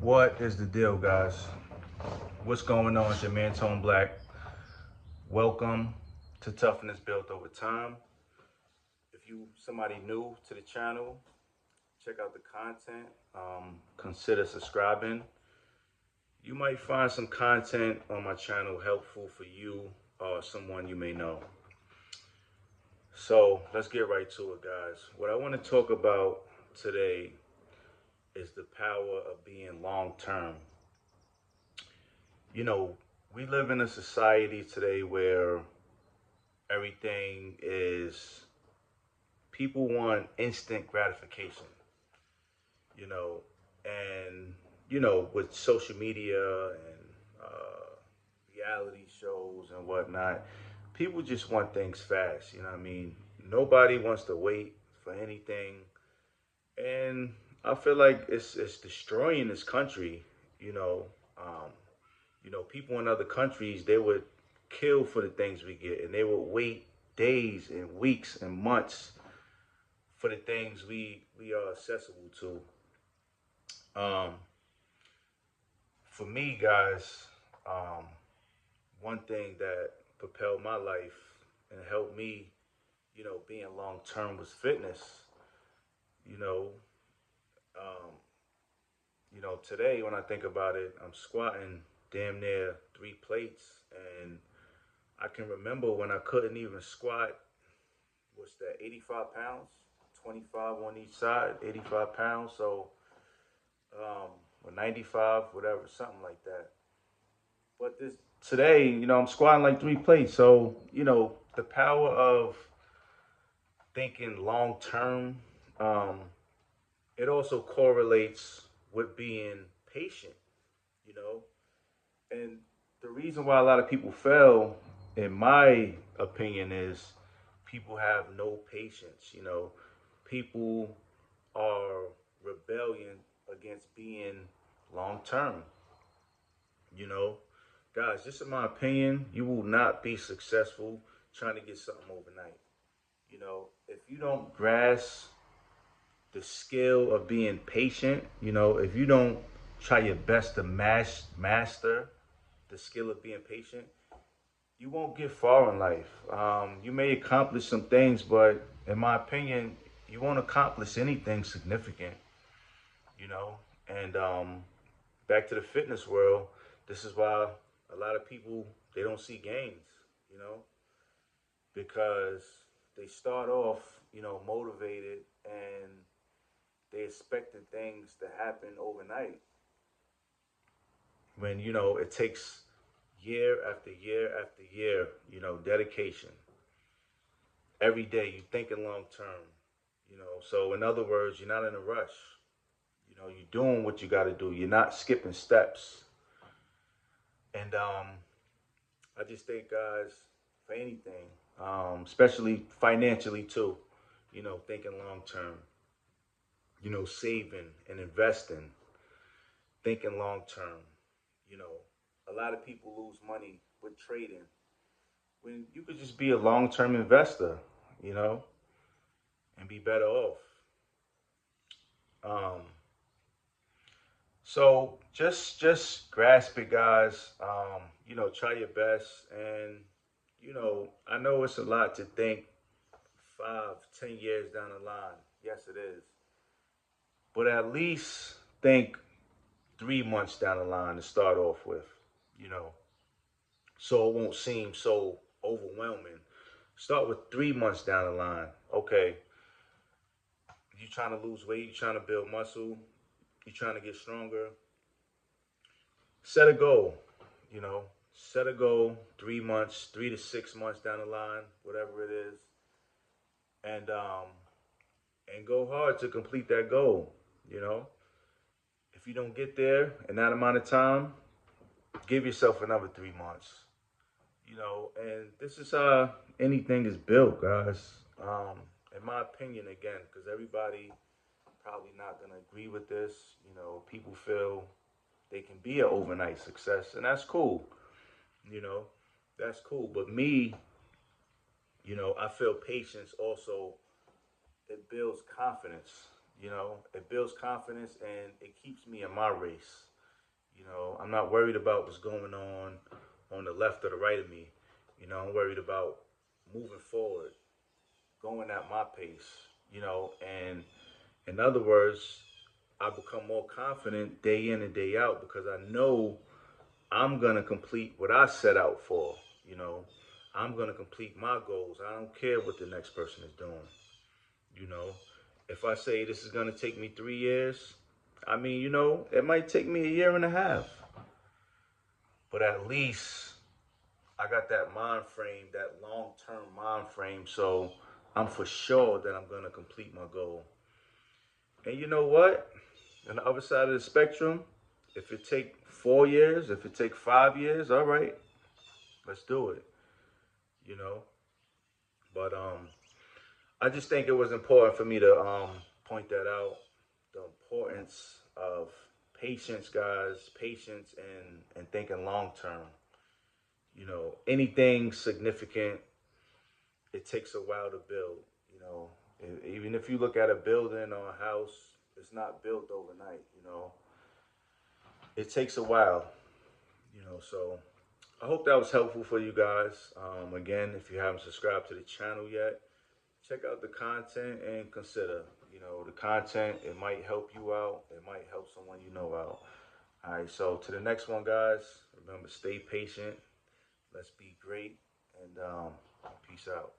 What is the deal, guys? What's going on? It's your man Tone Black. Welcome to Toughness Built Over Time. If you somebody new to the channel, check out the content. Consider subscribing. You might find some content on my channel helpful for you or someone you may know. So let's get right to it, guys. What I want to talk about today is the power of being long term. You know, we live in a society today where everything is, people want instant gratification, you know, and, with social media and reality shows and whatnot, people just want things fast, you know what I mean? Nobody wants to wait for anything. And I feel like it's destroying this country, you know. Um, People in other countries, they would kill for the things we get, and they would wait days and weeks and months for the things we are accessible to. Um, for me, guys, um, one thing that propelled my life and helped me, being long term was fitness. You know, um, today when I think about it, I'm squatting damn near 3 plates, and I can remember when I couldn't even squat. What's that? 85 pounds, 25 on each side, 85 pounds. So, or 95, whatever, something like that. But this today, I'm squatting like 3 plates. So, the power of thinking long term, um, it also correlates with being patient, you know. And the reason why a lot of people fail, in my opinion, is people have no patience. People are rebellion against being long term. You know, guys, just in my opinion, you will not be successful trying to get something overnight. If you don't grasp the skill of being patient, if you don't try your best to master the skill of being patient, you won't get far in life. You may accomplish some things, but in my opinion, you won't accomplish anything significant, you know. And back to the fitness world, this is why a lot of people, they don't see gains, you know, because they start off, motivated, and they expected things to happen overnight when it takes year after year after year, dedication. Every day you're thinking long term, So in other words, you're not in a rush. You're doing what you got to do. You're not skipping steps. And I just think, guys, for anything, especially financially too, thinking long term, saving and investing, thinking long term. You know, a lot of people lose money with trading when you could just be a long term investor, you know, and be better off. Um, so just grasp it, guys. Try your best, and I know it's a lot to think 5, 10 years down the line. Yes, it is, but at least think 3 months down the line to start off with. You know, so it won't seem so overwhelming. Start with 3 months down the line. Okay, you trying to lose weight, you trying to build muscle, you trying to get stronger. Set a goal. You know, set a goal. 3 months, 3 to 6 months down the line, whatever it is, and go hard to complete that goal. You know, if you don't get there in that amount of time, give yourself another 3 months. And this is how anything is built, guys. In my opinion, again, because everybody probably not gonna agree with this. People feel they can be an overnight success, and that's cool. You know, that's cool. But me, I feel patience also. It builds confidence. It builds confidence, and it keeps me in my race. You know, I'm not worried about what's going on the left or the right of me. You know, I'm worried about moving forward, going at my pace. You know, and in other words, I become more confident day in and day out because I know I'm gonna complete what I set out for. You know, I'm gonna complete my goals. I don't care what the next person is doing. You know, if I say this is gonna take me 3 years, I mean, you know, it might take me a year and a half, but at least I got that mind frame, that long term mind frame, so I'm for sure that I'm gonna complete my goal. And you know what? On the other side of the spectrum, if it take 4 years, if it take 5 years, all right, let's do it. You know, but I just think it was important for me to point that out, the importance of patience, guys, patience and thinking long term. You know, anything significant, it takes a while to build. You know, even if you look at a building or a house, it's not built overnight. You know, it takes a while. You know, so I hope that was helpful for you guys. Again, if you haven't subscribed to the channel yet, check out the content and consider, you know, the content. It might help you out. It might help someone you know out. All right, so to the next one, guys. Remember, stay patient. Let's be great, and peace out.